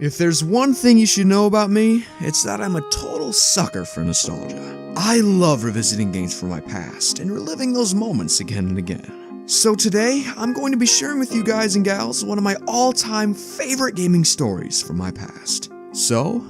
If there's one thing you should know about me, it's that I'm a total sucker for nostalgia. I love revisiting games from my past and reliving those moments again and again. So today, I'm going to be sharing with you guys and gals one of my all-time favorite gaming stories from my past. So,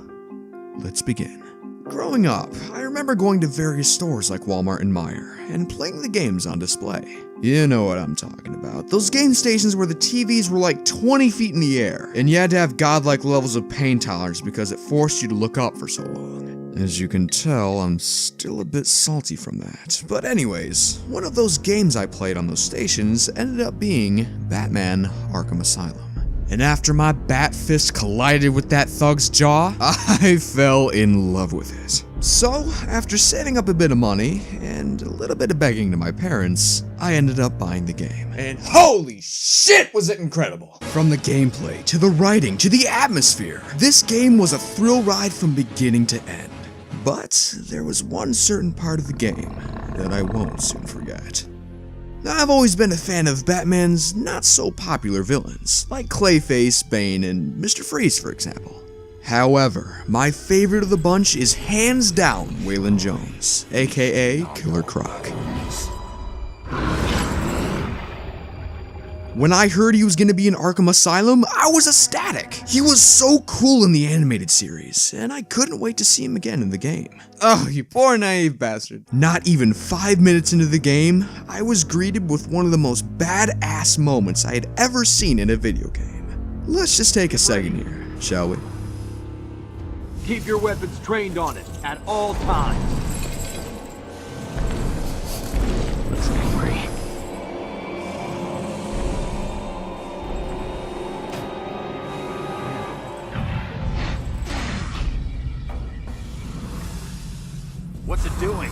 let's begin. Growing up, I remember going to various stores like Walmart and Meijer and playing the games on display. You know what I'm talking about. Those game stations where the TVs were like 20 feet in the air, and you had to have godlike levels of pain tolerance because it forced you to look up for so long. As you can tell, I'm still a bit salty from that. But anyways, one of those games I played on those stations ended up being Batman Arkham Asylum. And after my bat fist collided with that thug's jaw, I fell in love with it. So, after saving up a bit of money and a little bit of begging to my parents, I ended up buying the game. And holy shit, was it incredible! From the gameplay, to the writing, to the atmosphere, this game was a thrill ride from beginning to end. But there was one certain part of the game that I won't soon forget. I've always been a fan of Batman's not-so-popular villains, like Clayface, Bane, and Mr. Freeze, for example. However, my favorite of the bunch is hands down Waylon Jones, aka Killer Croc. When I heard he was going to be in Arkham Asylum, I was ecstatic. He was so cool in the animated series, and I couldn't wait to see him again in the game. Oh, you poor naive bastard. Not even 5 minutes into the game, I was greeted with one of the most badass moments I had ever seen in a video game. Let's just take a second here, shall we? Keep your weapons trained on it at all times. Looks angry. What's it doing?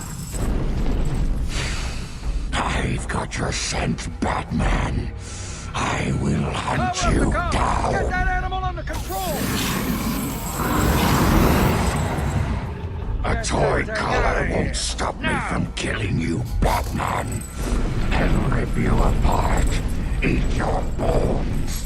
I've got your scent, Batman. I will hunt you down. Get that animal under control! A toy collar won't stop me from killing you, Batman. I'll rip you apart, eat your bones.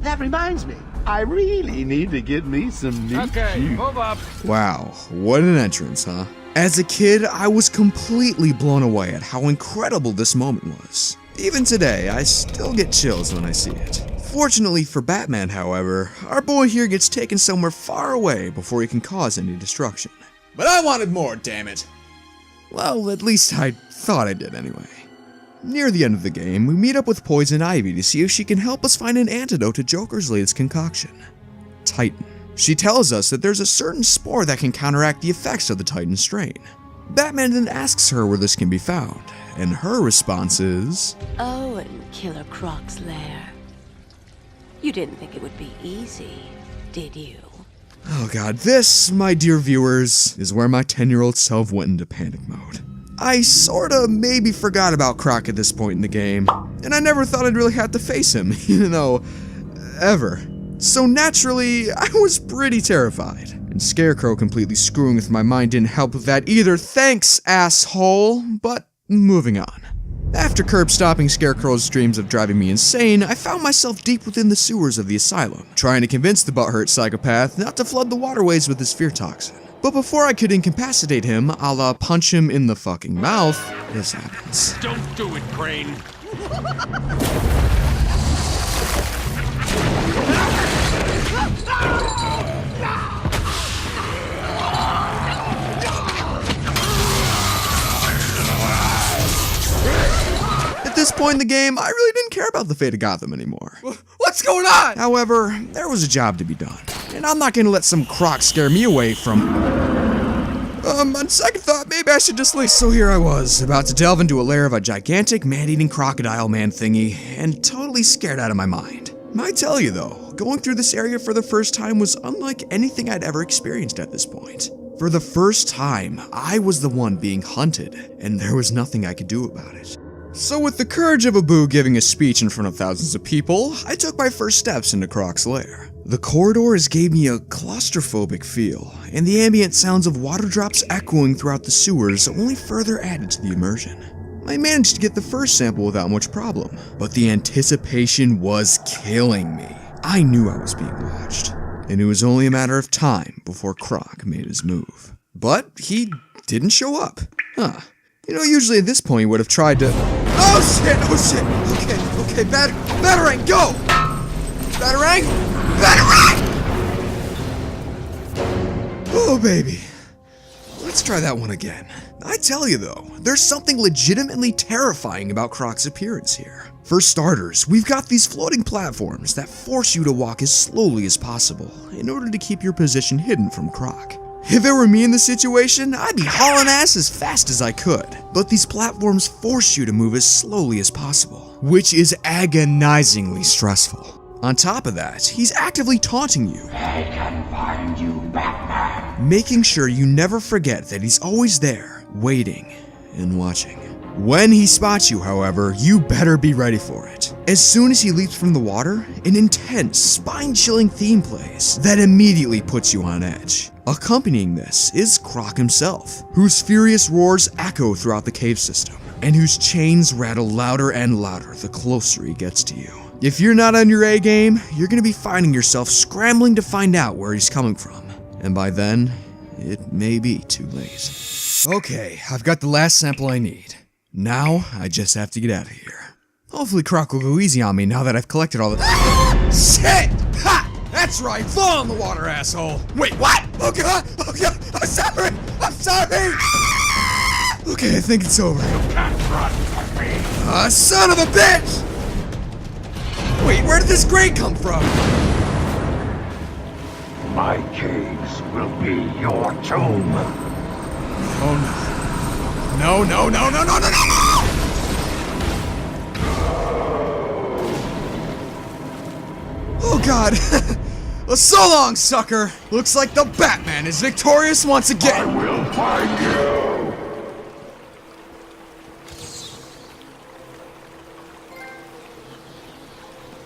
That reminds me, I really need to get me some new shoes. Move up. Wow, what an entrance, huh? As a kid, I was completely blown away at how incredible this moment was. Even today, I still get chills when I see it. Fortunately for Batman, however, our boy here gets taken somewhere far away before he can cause any destruction. But I wanted more, damn it. Well, at least I thought I did anyway. Near the end of the game, we meet up with Poison Ivy to see if she can help us find an antidote to Joker's latest concoction, Titan. She tells us that there's a certain spore that can counteract the effects of the Titan strain. Batman then asks her where this can be found, and her response is, "Oh, in Killer Croc's lair. You didn't think it would be easy, did you?" oh god, this, my dear viewers, is where my 10-year-old self went into panic mode. I sorta maybe forgot about Croc at this point in the game, and I never thought I'd really have to face him, ever. So naturally, I was pretty terrified, and Scarecrow completely screwing with my mind didn't help with that either, thanks, asshole, but moving on. After curb stopping Scarecrow's dreams of driving me insane, I found myself deep within the sewers of the asylum, trying to convince the butthurt psychopath not to flood the waterways with his fear toxin. But before I could incapacitate him, a la punch him in the fucking mouth, this happens. Don't do it, Crane. At this point in the game, I really didn't care about the fate of Gotham anymore. What's going on? However, there was a job to be done, and I'm not gonna let some Croc scare me away from... on second thought, maybe I should just leave. So here I was, about to delve into a lair of a gigantic man-eating crocodile man thingy, and totally scared out of my mind. I tell you though, going through this area for the first time was unlike anything I'd ever experienced at this point. For the first time, I was the one being hunted, and there was nothing I could do about it. So with the courage of a boo giving a speech in front of thousands of people, I took my first steps into Croc's lair. The corridors gave me a claustrophobic feel, and the ambient sounds of water drops echoing throughout the sewers only further added to the immersion. I managed to get the first sample without much problem, but the anticipation was killing me. I knew I was being watched, and it was only a matter of time before Croc made his move. But he didn't show up. Huh. You know, usually at this point he would have tried to... Oh shit! Oh shit! Okay, Batarang, go! Batarang! Oh baby. Let's try that one again. I tell you though, there's something legitimately terrifying about Croc's appearance here. For starters, we've got these floating platforms that force you to walk as slowly as possible in order to keep your position hidden from Croc. If it were me in this situation, I'd be hauling ass as fast as I could. But these platforms force you to move as slowly as possible, which is agonizingly stressful. On top of that, he's actively taunting you. I can find you, Batman. Making sure you never forget that he's always there, waiting and watching. When he spots you, however, you better be ready for it. As soon as he leaps from the water, an intense, spine-chilling theme plays that immediately puts you on edge. Accompanying this is Croc himself, whose furious roars echo throughout the cave system, and whose chains rattle louder and louder the closer he gets to you. If you're not on your A game, you're gonna be finding yourself scrambling to find out where he's coming from. And by then, it may be too late. Okay, I've got the last sample I need. Now, I just have to get out of here. Hopefully Croc will go easy on me now that I've collected all the- Shit! Ha! That's right, fall in the water, asshole! Wait, what? Oh god! Oh god! I'm sorry! I'm sorry! Okay, I think it's over. Can't run from me. Son of a bitch! Wait, where did this grate come from? My caves will be your tomb. Oh no. No, no, no, no, no, no, no, no! Oh god. Well, so long, sucker. Looks like the Batman is victorious once I again. will find you.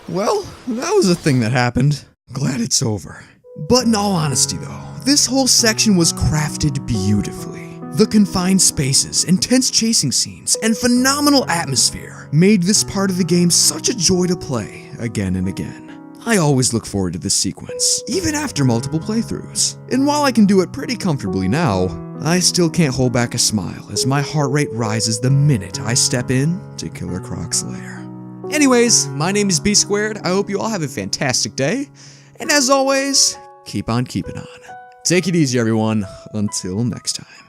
Well, that was a thing that happened. Glad it's over. But in all honesty though, this whole section was crafted beautifully. The confined spaces, intense chasing scenes, and phenomenal atmosphere made this part of the game such a joy to play again and again. I always look forward to this sequence, even after multiple playthroughs. And while I can do it pretty comfortably now, I still can't hold back a smile as my heart rate rises the minute I step in to Killer Croc's lair. Anyways, my name is BeeSquared. I hope you all have a fantastic day. And as always, keep on keeping on. Take it easy, everyone. Until next time.